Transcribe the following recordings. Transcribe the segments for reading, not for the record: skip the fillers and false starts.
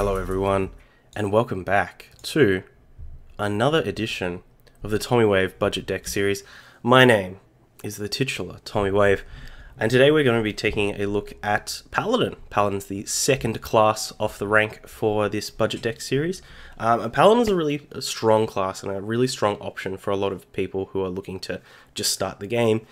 Hello everyone, and welcome back to another edition of the Tommy Wave Budget Deck Series. My name is the titular Tommy Wave, and today we're going to be taking a look at Paladin. Paladin's the second class off the rank for this Budget Deck Series. Paladin is a really strong class and a really strong option for a lot of people who are looking to just start the game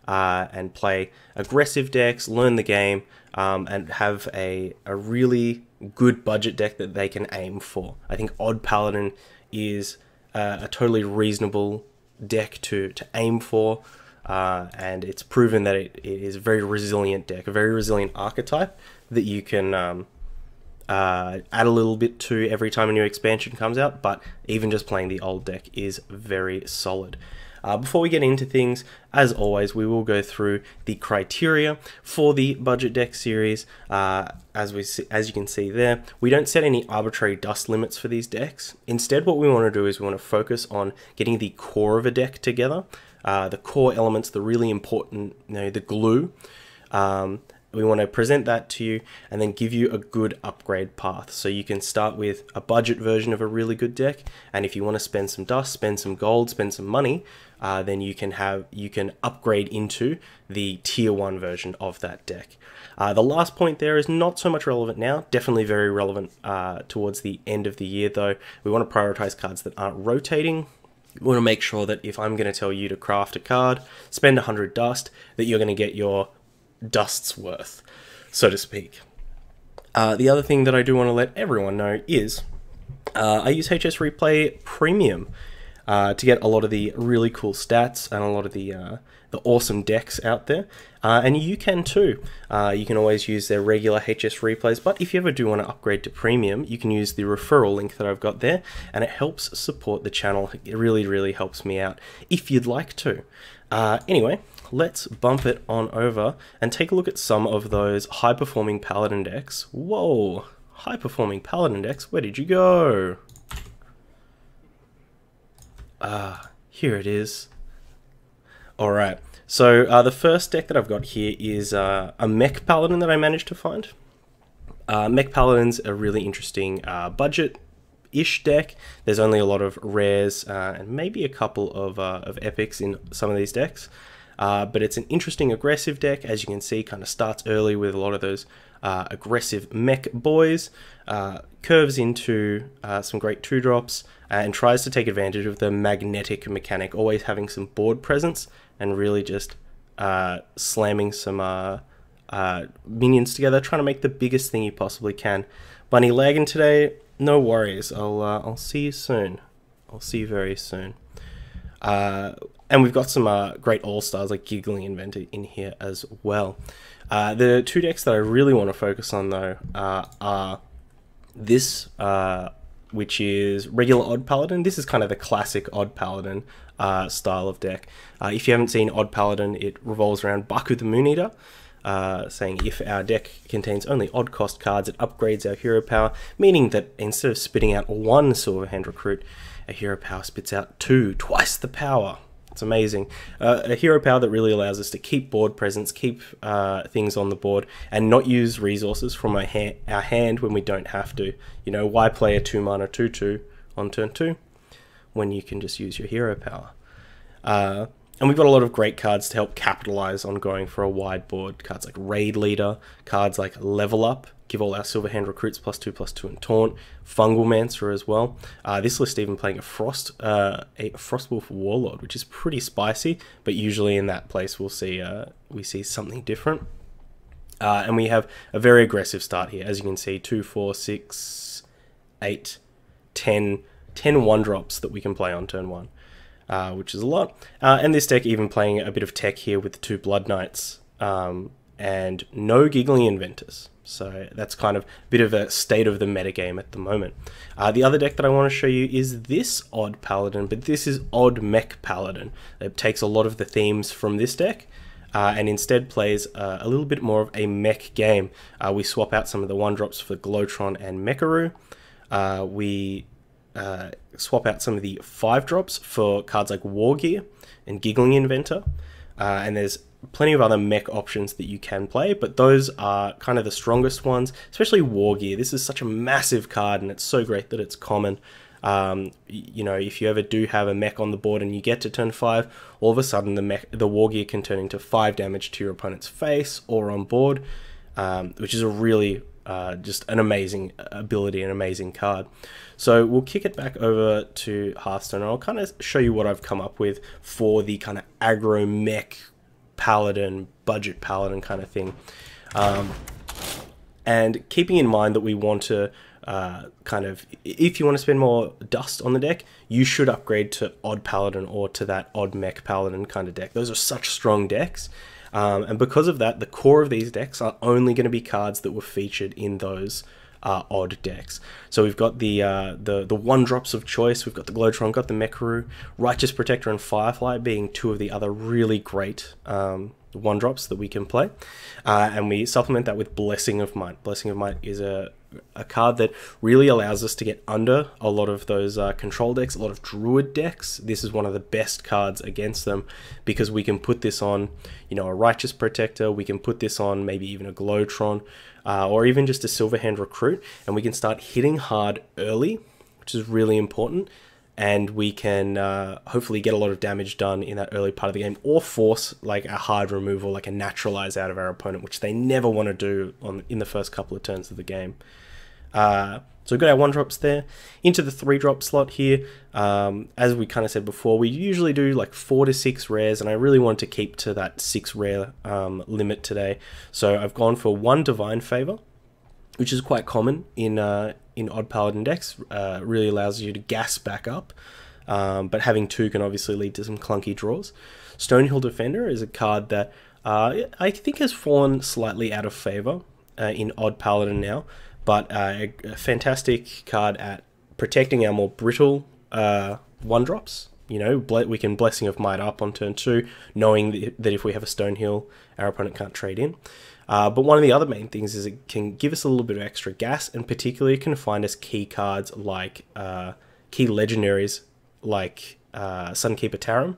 and play aggressive decks, learn the game, and have a really good budget deck that they can aim for. I think Odd Paladin is a totally reasonable deck to aim for, and it's proven that it is a very resilient deck, a very resilient archetype that you can add a little bit to every time a new expansion comes out, but even just playing the old deck is very solid. Before we get into things, as always, we will go through the criteria for the budget deck series. As you can see there, we don't set any arbitrary dust limits for these decks. Instead, what we want to do is we want to focus on getting the core of a deck together, the core elements, the really important, the glue. We want to present that to you and then give you a good upgrade path. So you can start with a budget version of a really good deck, and if you want to spend some dust, spend some gold, spend some money, then you can upgrade into the tier 1 version of that deck. The last point there is not so much relevant now, definitely very relevant towards the end of the year though. We want to prioritize cards that aren't rotating. We want to make sure that if I'm going to tell you to craft a card, spend 100 dust, that you're going to get your dust's worth, so to speak. The other thing that I do want to let everyone know is I use HS Replay Premium to get a lot of the really cool stats and a lot of the awesome decks out there, and you can too. You can always use their regular HS replays, but if you ever do want to upgrade to Premium, you can use the referral link that I've got there, and it helps support the channel. It really helps me out if you'd like to. Anyway, let's bump it on over and take a look at some of those high-performing Paladin decks. Whoa, high-performing Paladin decks, where did you go? Here it is. Alright, so the first deck that I've got here is a Mech Paladin that I managed to find. Mech Paladin's a really interesting budget-ish deck. There's only a lot of rares and maybe a couple of epics in some of these decks. But it's an interesting aggressive deck, as you can see, kind of starts early with a lot of those aggressive mech boys, curves into some great 2-drops, and tries to take advantage of the magnetic mechanic, always having some board presence, and really just slamming some minions together, trying to make the biggest thing you possibly can. Bunny lagging today? No worries, I'll see you soon. I'll see you very soon. And we've got some great all-stars like Giggling Inventor in here as well. The two decks that I really want to focus on though are this, which is regular Odd Paladin. This is kind of the classic Odd Paladin style of deck. If you haven't seen Odd Paladin, it revolves around Baku the Moon Eater, saying if our deck contains only odd cost cards, it upgrades our hero power, meaning that instead of spitting out 1 Silverhand Recruit, a hero power spits out 2, twice the power. It's amazing. A hero power that really allows us to keep board presence, keep things on the board, and not use resources from our hand when we don't have to. You know, why play a 2-mana 2/2 on turn 2 when you can just use your hero power? And we've got a lot of great cards to help capitalize on going for a wide board. Cards like Raid Leader, cards like Level Up, give all our Silverhand Recruits +2/+2 and Taunt, Fungal Mancer as well. This list even playing a Frostwolf Warlord, which is pretty spicy, but usually in that place we see something different. And we have a very aggressive start here, as you can see, 2, 4, 6, 8, 10 1-drops that we can play on turn 1. Which is a lot. And this deck even playing a bit of tech here with the 2 Blood Knights and no Giggling Inventors. So that's kind of a bit of a state of the metagame at the moment. The other deck that I want to show you is this Odd Paladin, but this is Odd Mech Paladin. It takes a lot of the themes from this deck and instead plays a little bit more of a mech game. We swap out some of the 1-drops for Glowtron and Mecharoo. We swap out some of the 5-drops for cards like War Gear and Giggling Inventor, and there's plenty of other mech options that you can play, but those are kind of the strongest ones, especially War Gear. This is such a massive card, and it's so great that it's common. You know, if you ever do have a mech on the board and you get to turn 5, all of a sudden the War Gear can turn into 5 damage to your opponent's face or on board, which is a really just an amazing ability, an amazing card. So we'll kick it back over to Hearthstone, and I'll kind of show you what I've come up with for the kind of Aggro Mech Paladin, budget Paladin kind of thing. And keeping in mind that we want to kind of, if you want to spend more dust on the deck, you should upgrade to Odd Paladin or to that Odd Mech Paladin kind of deck. Those are such strong decks. And because of that, the core of these decks are only going to be cards that were featured in those odd decks. So we've got the 1-drops of choice. We've got the Glowtron, got the Mecharoo, Righteous Protector, and Firefly being two of the other really great 1-drops that we can play. And we supplement that with Blessing of Might. Blessing of Might is a card that really allows us to get under a lot of those control decks, a lot of Druid decks. This is one of the best cards against them because we can put this on, you know, a Righteous Protector. We can put this on maybe even a Glowtron, or even just a Silverhand Recruit, and we can start hitting hard early, which is really important. And we can hopefully get a lot of damage done in that early part of the game, or force like a hard removal, like a naturalize out of our opponent, which they never want to do in the first couple of turns of the game. So we've got our 1-drops there. Into the 3-drop slot here, as we kind of said before, we usually do like 4 to 6 rares, and I really want to keep to that 6 rare limit today. So I've gone for 1 Divine Favor, which is quite common in Odd Paladin decks. Really allows you to gas back up, but having 2 can obviously lead to some clunky draws. Stonehill Defender is a card that I think has fallen slightly out of favor in Odd Paladin now, but a fantastic card at protecting our more brittle 1-drops. You know, we can Blessing of Might up on turn 2, knowing that if we have a Stonehill, our opponent can't trade in. But one of the other main things is it can give us a little bit of extra gas, and particularly it can find us key cards like key legendaries like Sunkeeper Tarim,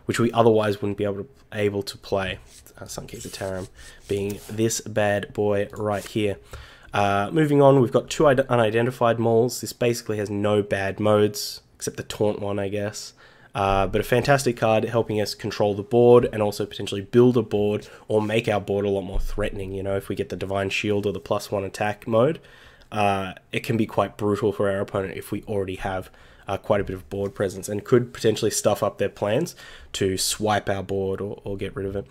which we otherwise wouldn't be able to play. Sunkeeper Tarim being this bad boy right here. Moving on, we've got 2 unidentified moles. This basically has no bad modes, except the Taunt one, I guess. But a fantastic card helping us control the board and also potentially build a board or make our board a lot more threatening. You know, if we get the Divine Shield or the +1 attack mode, it can be quite brutal for our opponent if we already have quite a bit of board presence, and could potentially stuff up their plans to swipe our board or get rid of it.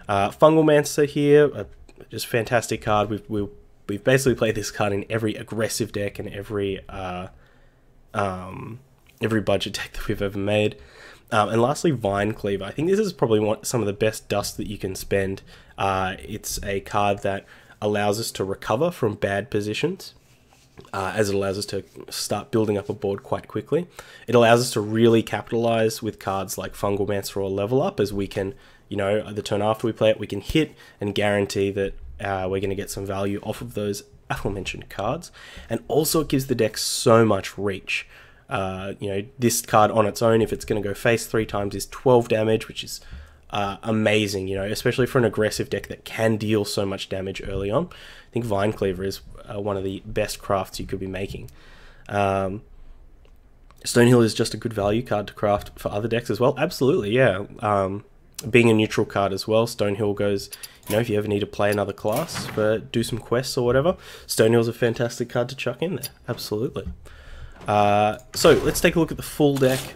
Fungalmancer here, just fantastic card. We've basically played this card in every aggressive deck and every budget deck that we've ever made. And lastly, Vine Cleaver. I think this is probably some of the best dust that you can spend. It's a card that allows us to recover from bad positions, as it allows us to start building up a board quite quickly. It allows us to really capitalize with cards like Fungalmancer or Level Up, as we can, you know, the turn after we play it, we can hit and guarantee that we're going to get some value off of those aforementioned cards. And also it gives the deck so much reach. You know, this card on its own, if it's going to go face 3 times, is 12 damage, which is amazing, you know, especially for an aggressive deck that can deal so much damage early on. I think Vine Cleaver is one of the best crafts you could be making. Stonehill is just a good value card to craft for other decks as well. Absolutely, yeah. Being a neutral card as well, Stonehill goes, you know, if you ever need to play another class, do some quests or whatever, Stonehill's a fantastic card to chuck in there. Absolutely. So let's take a look at the full deck,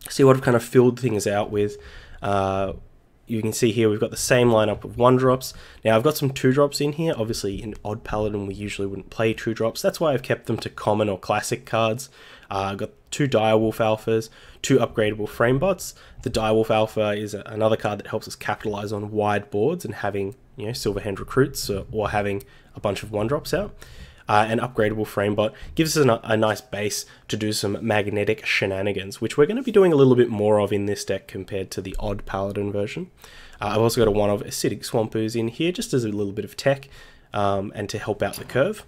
see what I've kind of filled things out with. You can see here we've got the same lineup of 1-drops. Now I've got some 2-drops in here. Obviously in Odd Paladin we usually wouldn't play 2-drops. That's why I've kept them to common or classic cards. I've got 2 Direwolf Alphas, 2 upgradable Framebots. The Direwolf Alpha is another card that helps us capitalize on wide boards and having, you know, Silverhand Recruits or having a bunch of 1-drops out. An upgradable Framebot gives us a nice base to do some magnetic shenanigans, which we're going to be doing a little bit more of in this deck compared to the Odd Paladin version. I've also got a 1 of Acidic Swamp Ooze in here, just as a little bit of tech, and to help out the curve.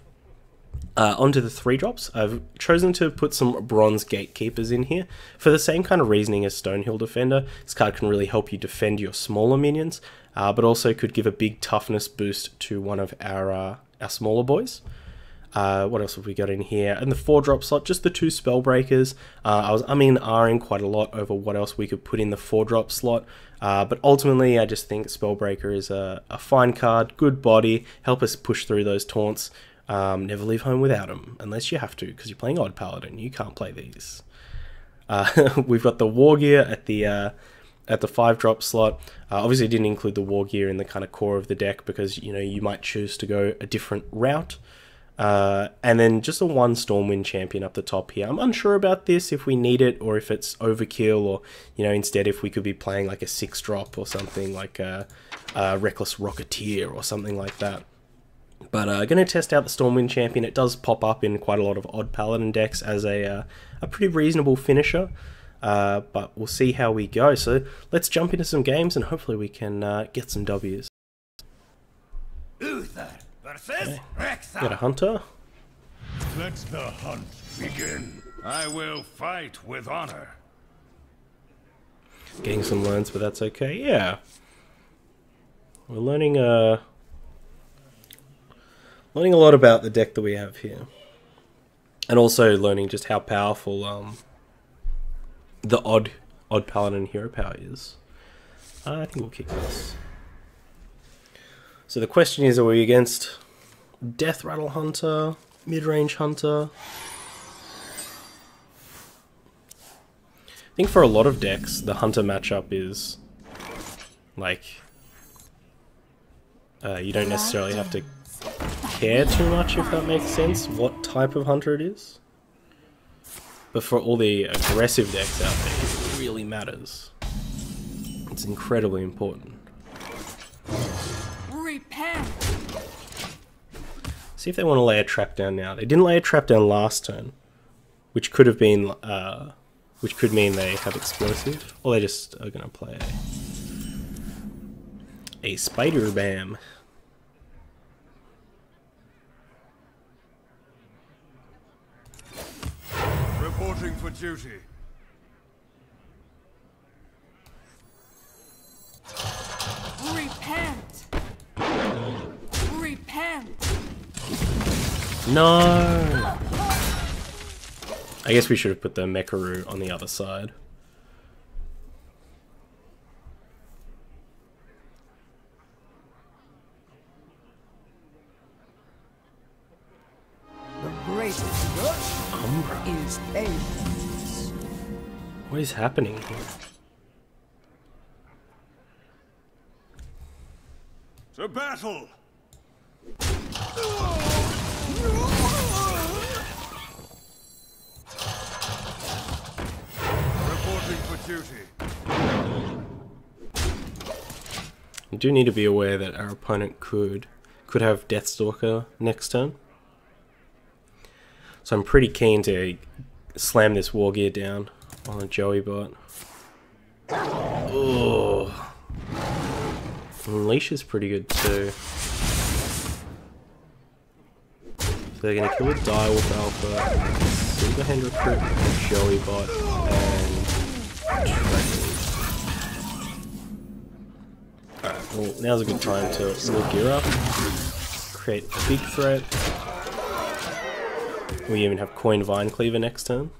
Onto the 3-drops, I've chosen to put some Bronze Gatekeepers in here for the same kind of reasoning as Stonehill Defender. This card can really help you defend your smaller minions, but also could give a big toughness boost to one of our smaller boys. What else have we got in here? In the 4-drop slot, just the 2 Spellbreakers. I was ahhing quite a lot over what else we could put in the 4-drop slot. But ultimately, I just think Spellbreaker is a fine card, good body, help us push through those taunts. Never leave home without them, unless you have to, because you're playing Odd Paladin. You can't play these. We've got the War Gear at the 5-drop slot. Obviously, didn't include the War Gear in the kind of core of the deck because you might choose to go a different route. And then just a 1 Stormwind champion up the top here. I'm unsure about this, if we need it or if it's overkill, or instead if we could be playing like a 6-drop or something like a Reckless Rocketeer or something like that. But going to test out the Stormwind champion. It does pop up in quite a lot of Odd Paladin decks as a pretty reasonable finisher. But we'll see how we go. So let's jump into some games and hopefully we can get some W's. Okay. Got a Hunter. Let the hunt begin. I will fight with honor. Getting some learns, but that's okay. Yeah. We're learning a lot about the deck that we have here. And also learning just how powerful the odd Paladin hero power is. I think we'll kick this. So the question is, are we against Death Rattle Hunter, Midrange Hunter? I think for a lot of decks, the Hunter matchup is like you don't necessarily have to care too much, if that makes sense, what type of Hunter it is. But for all the aggressive decks out there, it really matters. It's incredibly important. Repent. See if they want to lay a trap down now. They didn't lay a trap down last turn, which could have been, which could mean they have explosive, or they just are going to play a Spider Bam. Reporting for duty. Repent. Repent. No! I guess we should have put the Mecharoo on the other side. The greatest good Umbra. is painless. What is happening here? To battle! Reporting for duty. We do need to be aware that our opponent could have Deathstalker next turn. So I'm pretty keen to slam this War Gear down on a Joey bot. Oh. Unleash is pretty good too. So they're going to kill a Direwolf Alpha, Silverhand Recruit, Joey bot, and Dragon. Alright, well now's a good time to War Gear up, create a big threat. We even have Coin Vine Cleaver next turn.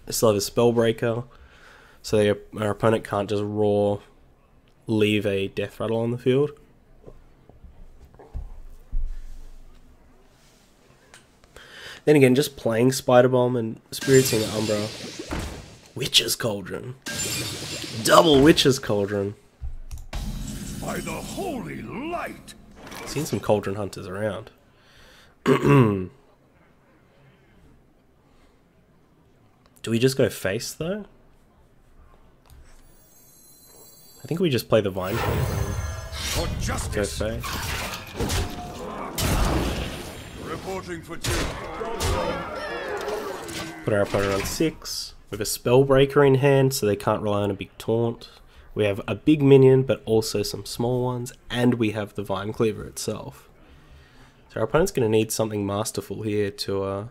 I still have a Spellbreaker, so our opponent can't just raw leave a Death Rattle on the field. Then again, just playing Spider Bomb and Spiriting Umbra. Witch's Cauldron. Double Witch's Cauldron. By the holy light! Seen some Cauldron Hunters around. Do we just go face though? I think we just play the Vine Cleaver. For Go justice! face. Reporting for duty. Put our opponent on 6. We have a Spellbreaker in hand, so they can't rely on a big taunt. We have a big minion, but also some small ones, and we have the Vine Cleaver itself. So our opponent's going to need something masterful here to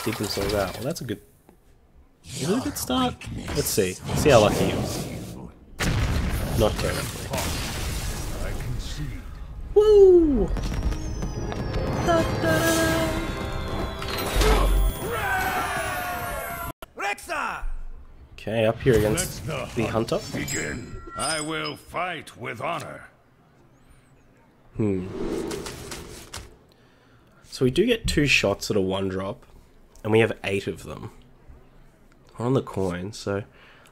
dig themselves out. Well, that's a good start. Let's see how lucky he is. Not terribly. I concede. Woo! Da, da, Rexa! Okay, up here against Let the hunter. begin. I will fight with honor. So we do get 2 shots at a 1-drop, and we have 8 of them. We're on the coin, so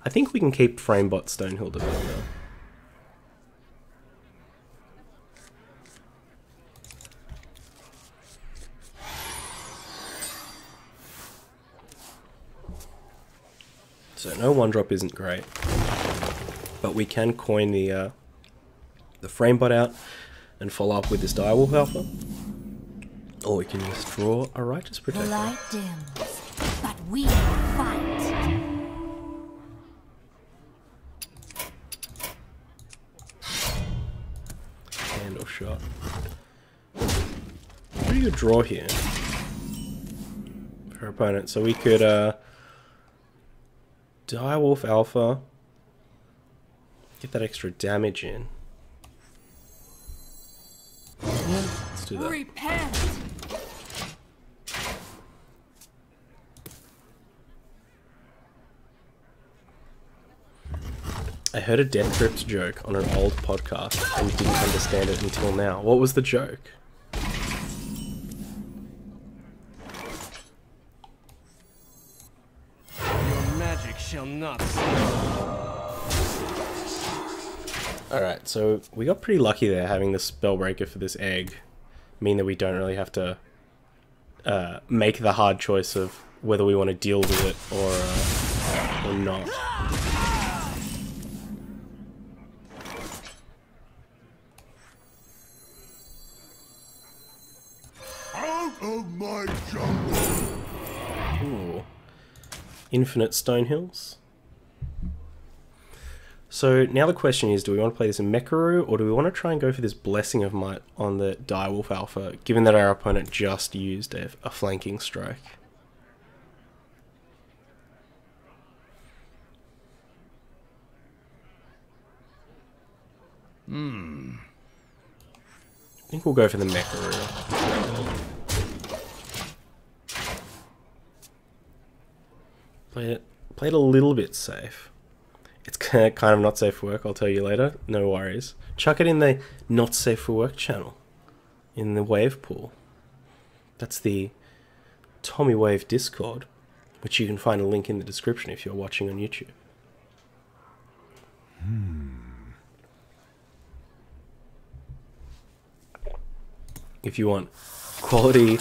I think we can keep Framebot Stonehill Defender. So no 1-drop isn't great, but we can coin the Framebot out and follow up with this Direwolf Alpha. Or we can just draw a Righteous The Protector. light dims, but we fight. Candle shot. Pretty good draw here for our opponent. So we could Direwolf Alpha, get that extra damage in. Let's do that. Repent. I heard a Death Grips joke on an old podcast and didn't understand it until now. What was the joke? Your magic shall not Alright, so we got pretty lucky there having the Spellbreaker for this egg. Mean that we don't really have to make the hard choice of whether we want to deal with it or not. Out of my jungle! Ooh. Infinite Stonehills. So now the question is, do we want to play this in Mekaru, or do we want to try and go for this Blessing of Might on the Direwolf Alpha, given that our opponent just used a flanking strike? I think we'll go for the Mekaru. Play it a little bit safe. It's kind of not safe for work, I'll tell you later. No worries. Chuck it in the not safe for work channel. In the wave pool. That's the Tommy Wave Discord, which you can find a link in the description if you're watching on YouTube. If you want quality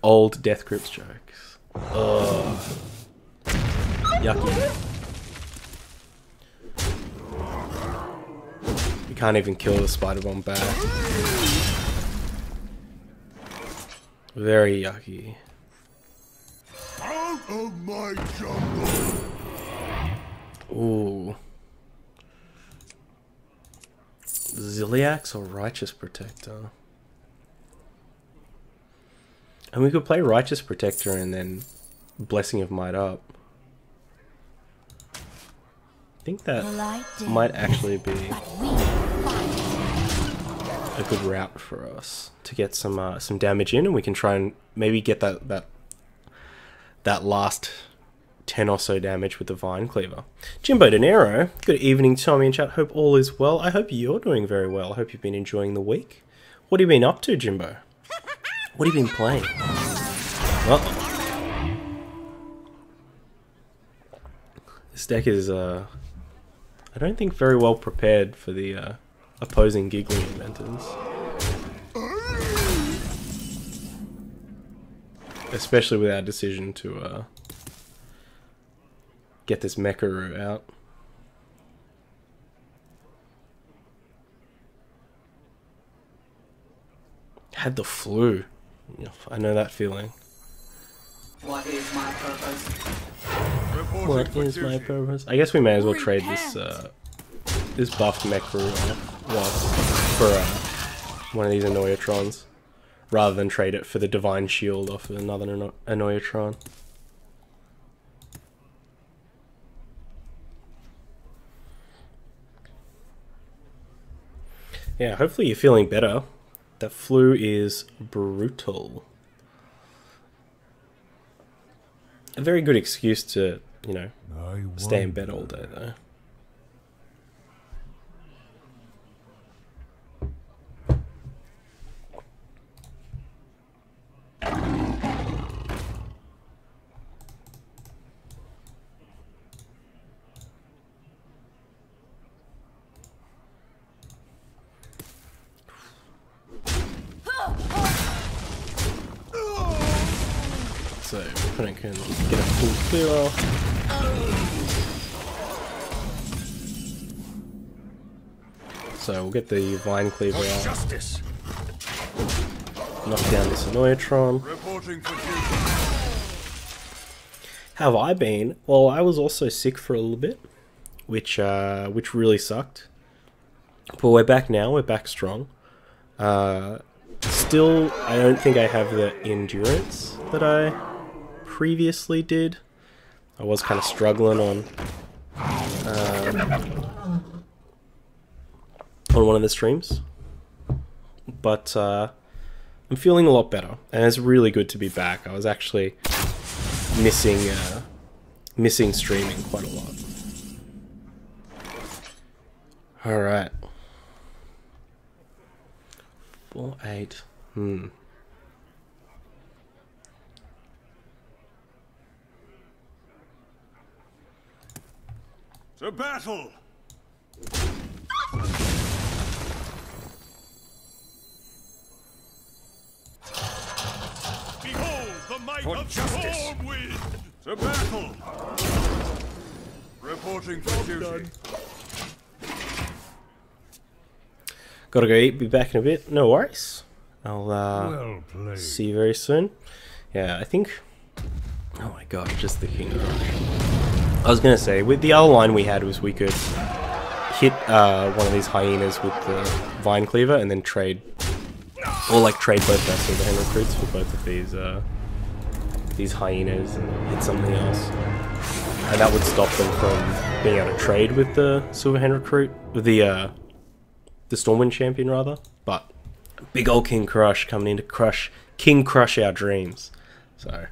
old Death Grips jokes. Ugh. Yucky. We can't even kill the Spider Bomb back. Very yucky. Out of my jungle! Ooh. Ziliax or Righteous Protector? And we could play Righteous Protector and then Blessing of Might up. I think that might actually be a good route for us to get some damage in, and we can try and maybe get that last 10 or so damage with the Vine Cleaver. Jimbo De Niro, good evening, Tommy and chat. Hope all is well. I hope you're doing very well. I hope you've been enjoying the week. What have you been up to, Jimbo? What have you been playing? Uh-oh. This deck is, I don't think very well prepared for the opposing Giggling Inventors. Especially with our decision to get this Mekaru out. Had the flu. I know that feeling. What is my purpose? What is my purpose? I guess we may as well trade this this buffed Mekaru for one of these Annoyatrons, rather than trade it for the Divine Shield off of another Annoyatron. Yeah, hopefully you're feeling better. That flu is brutal. A very good excuse to, you know, stay in bed all day though. So, I can get a full clear off. So, we'll get the Vine Cleaver out. Justice. Knock down this Annoyatron. Reporting for duty. How have I been? Well, I was also sick for a little bit, which really sucked. But we're back now. We're back strong. Still, I don't think I have the endurance that I previously did. I was kind of struggling on one of the streams, but I'm feeling a lot better, and it's really good to be back. I was actually missing streaming quite a lot. All right, 4-8. To battle! Behold the might of justice! Stormwind! To battle! Reporting for duty. Gotta go eat, be back in a bit. No worries. I'll Well played. see you very soon. Yeah, I think... Oh my gosh, just the King Crush. I was gonna say, with the other line we had was we could hit one of these hyenas with the Vine Cleaver and then trade, or like trade both our Silver Hand Recruits for both of these hyenas and hit something else. And that would stop them from being able to trade with the Silver Hand Recruit, with the Stormwind Champion rather. But big old King Crush coming in to King Crush our dreams. So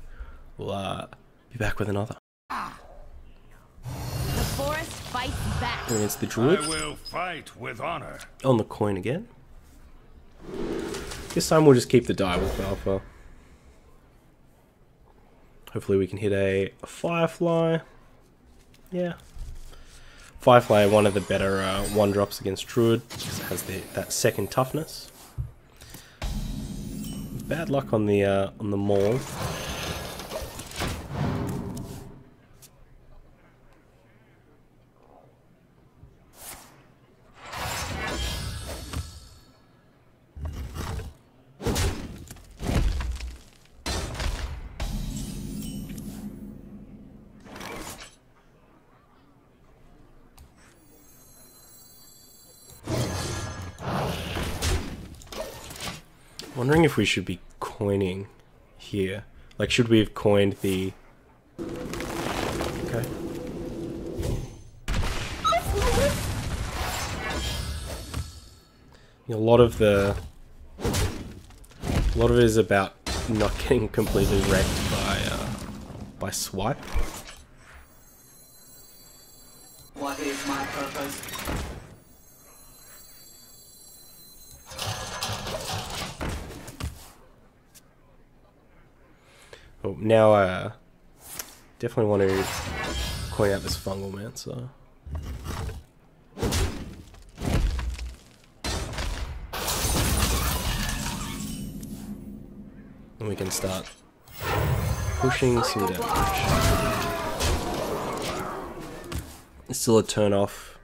we'll be back with another. The forest fights back. Against the I Druid. will fight with honor. On the coin again. This time we'll just keep the die with Alpha. Hopefully we can hit a Firefly. Yeah. Firefly, one of the better one drops against Druid because it has that second toughness. Bad luck on the Maul. Wondering if we should be coining here. Like, should we have coined the... Okay. A lot of it is about not getting completely wrecked by swipe. What is my purpose? Oh, now definitely want to coin out this Fungal Mancer. And we can start pushing some damage. Still a turn off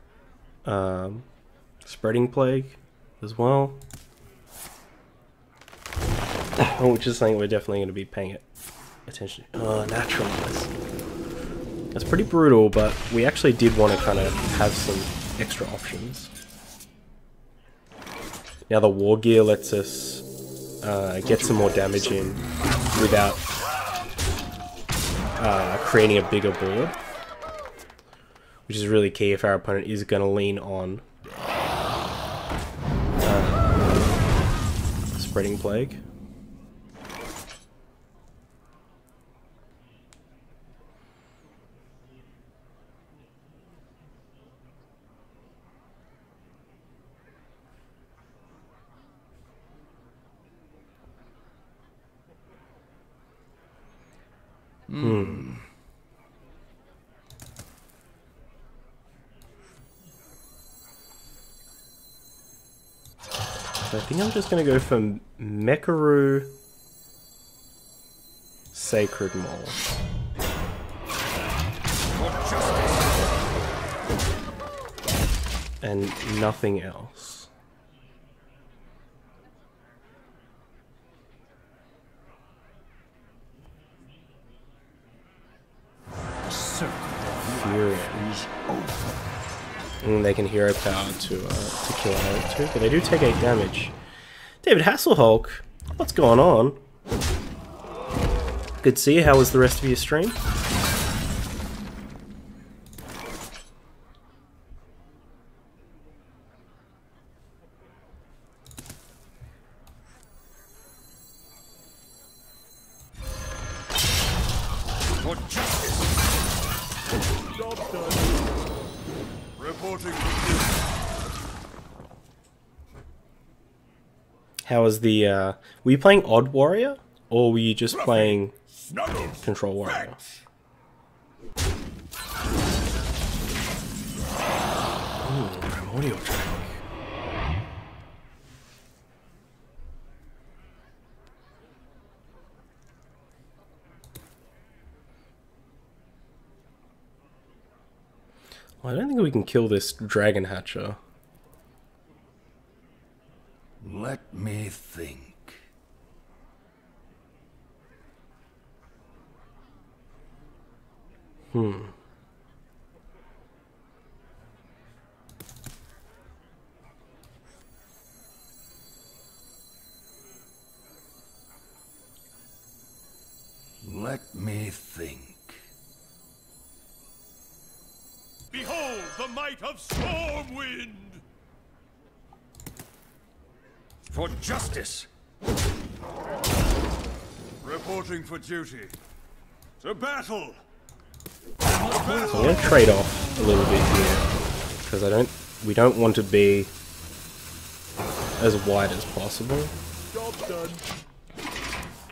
Spreading Plague as well. Which is something we're definitely going to be paying attention to. Naturalize. That's pretty brutal, but we actually did want to kind of have some extra options. Now the War Gear lets us get some more damage in without creating a bigger board, which is really key if our opponent is going to lean on Spreading Plague. So I think I'm just going to go for Mecharoo Sacred Maul. And nothing else. Fury. And they can hero power to kill out too, but they do take 8 damage. David Hasselholt, what's going on? Good to see you. How was the rest of your stream? How was the, were you playing Odd Warrior? Or were you just playing Control Warrior? Ooh, Primordial Track. Well, I don't think we can kill this Dragon Hatcher. Let me think. Let me think. Behold the might of Stormwind! For justice! Reporting for duty. To battle! So I'm going to trade off a little bit here, because we don't want to be as wide as possible. Job done.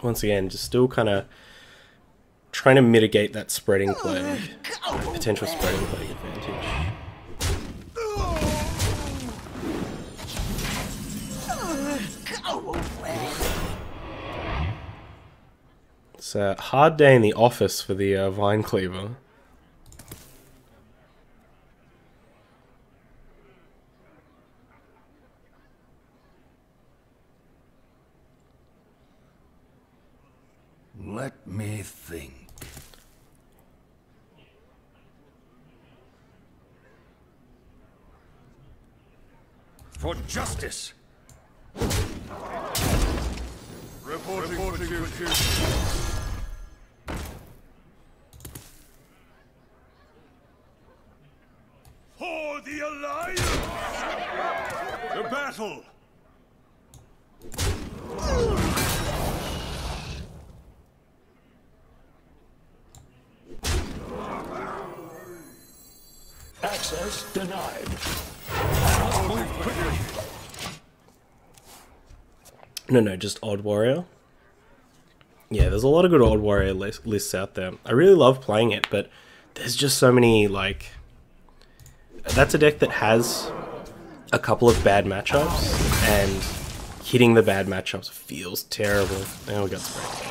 Once again, just still kind of trying to mitigate that spreading plague, potential spreading plague advantage. It's a hard day in the office for the Vine Cleaver. Let me think. For justice! Reporting for duty. For the Alliance! To battle! Access denied. No, just Odd Warrior. Yeah, there's a lot of good Odd Warrior lists out there. I really love playing it, but there's just so many, like... That's a deck that has a couple of bad matchups, and hitting the bad matchups feels terrible. Oh, we got sprayed.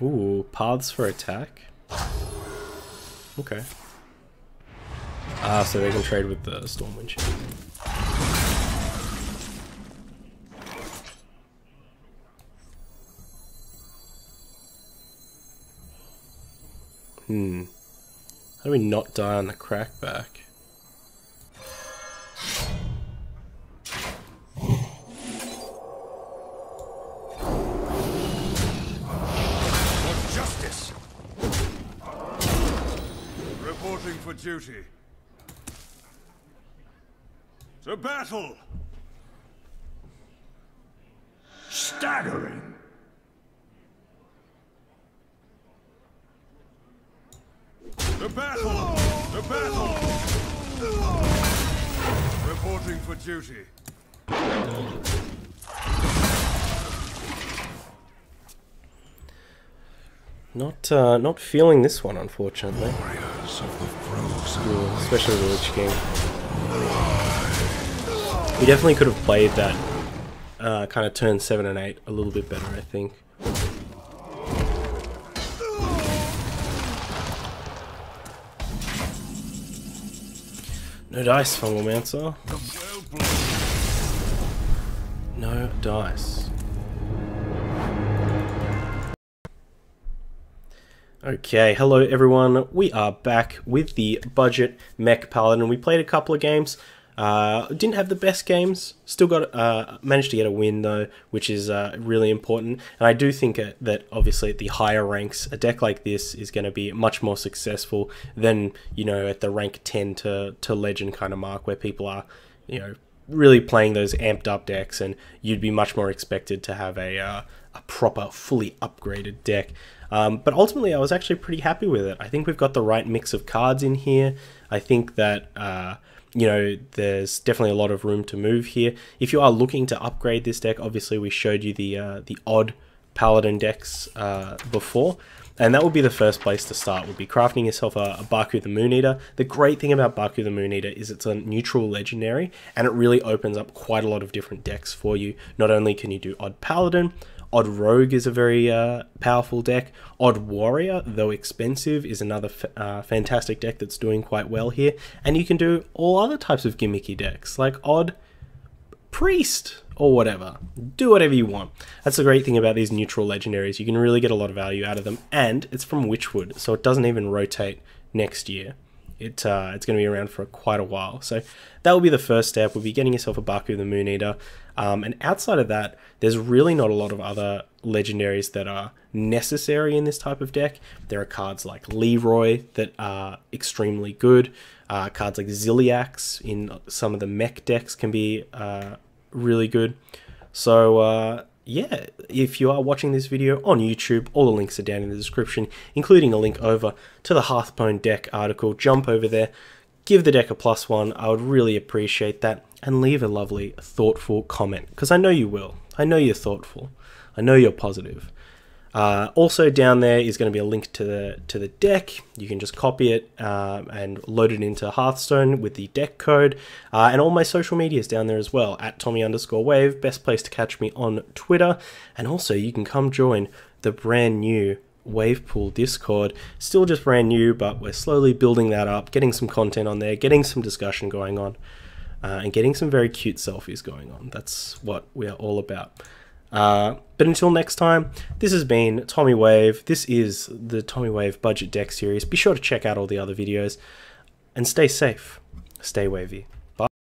Ooh, paths for attack? Okay. Ah, so they can trade with the Stormwind Champion. How do we not die on the crackback? Reporting for duty. To battle! Staggering. To battle! To battle! Reporting for duty. Not feeling this one, unfortunately. Warriors of the frozen. Yeah, especially the Lich King. We definitely could have played that kind of turn 7 and 8 a little bit better, I think. No dice, Fungalmancer. No dice. Okay, hello everyone. We are back with the budget Mech Paladin. We played a couple of games. Didn't have the best games. Still got managed to get a win though, which is really important. And I do think that obviously at the higher ranks, a deck like this is going to be much more successful than, you know, at the rank 10 to legend kind of mark, where people are, you know, really playing those amped up decks, and you'd be much more expected to have a proper, fully upgraded deck. But ultimately, I was actually pretty happy with it. I think we've got the right mix of cards in here. I think that, you know, there's definitely a lot of room to move here. If you are looking to upgrade this deck, obviously we showed you the odd Paladin decks before, and that would be the first place to start, would be crafting yourself a Baku the Moon Eater. The great thing about Baku the Moon Eater is it's a neutral legendary, and it really opens up quite a lot of different decks for you. Not only can you do odd Paladin, Odd Rogue is a very powerful deck. Odd Warrior, though expensive, is another fantastic deck that's doing quite well here. And you can do all other types of gimmicky decks, like Odd Priest or whatever. Do whatever you want. That's the great thing about these neutral legendaries. You can really get a lot of value out of them. And it's from Witchwood, so it doesn't even rotate next year. It's going to be around for quite a while. So that will be the first step. We'll be getting yourself a Baku the Moon Eater. And outside of that, there's really not a lot of other legendaries that are necessary in this type of deck. There are cards like Leroy that are extremely good. Cards like Ziliax in some of the mech decks can be really good. So yeah, if you are watching this video on YouTube, all the links are down in the description, including a link over to the Hearthbone deck article. Jump over there, give the deck a +1. I would really appreciate that. And leave a lovely, thoughtful comment, because I know you will. I know you're thoughtful. I know you're positive. Also down there is going to be a link to the deck. You can just copy it and load it into Hearthstone with the deck code. And all my social media is down there as well, at Tommy_Wave. Best place to catch me on Twitter. And also you can come join the brand new Wavepool Discord. Still just brand new, but we're slowly building that up, getting some content on there, getting some discussion going on. And getting some very cute selfies going on. That's what we are all about. But until next time, this has been Tommy Wave. This is the Tommy Wave Budget Deck Series. Be sure to check out all the other videos. And stay safe. Stay wavy.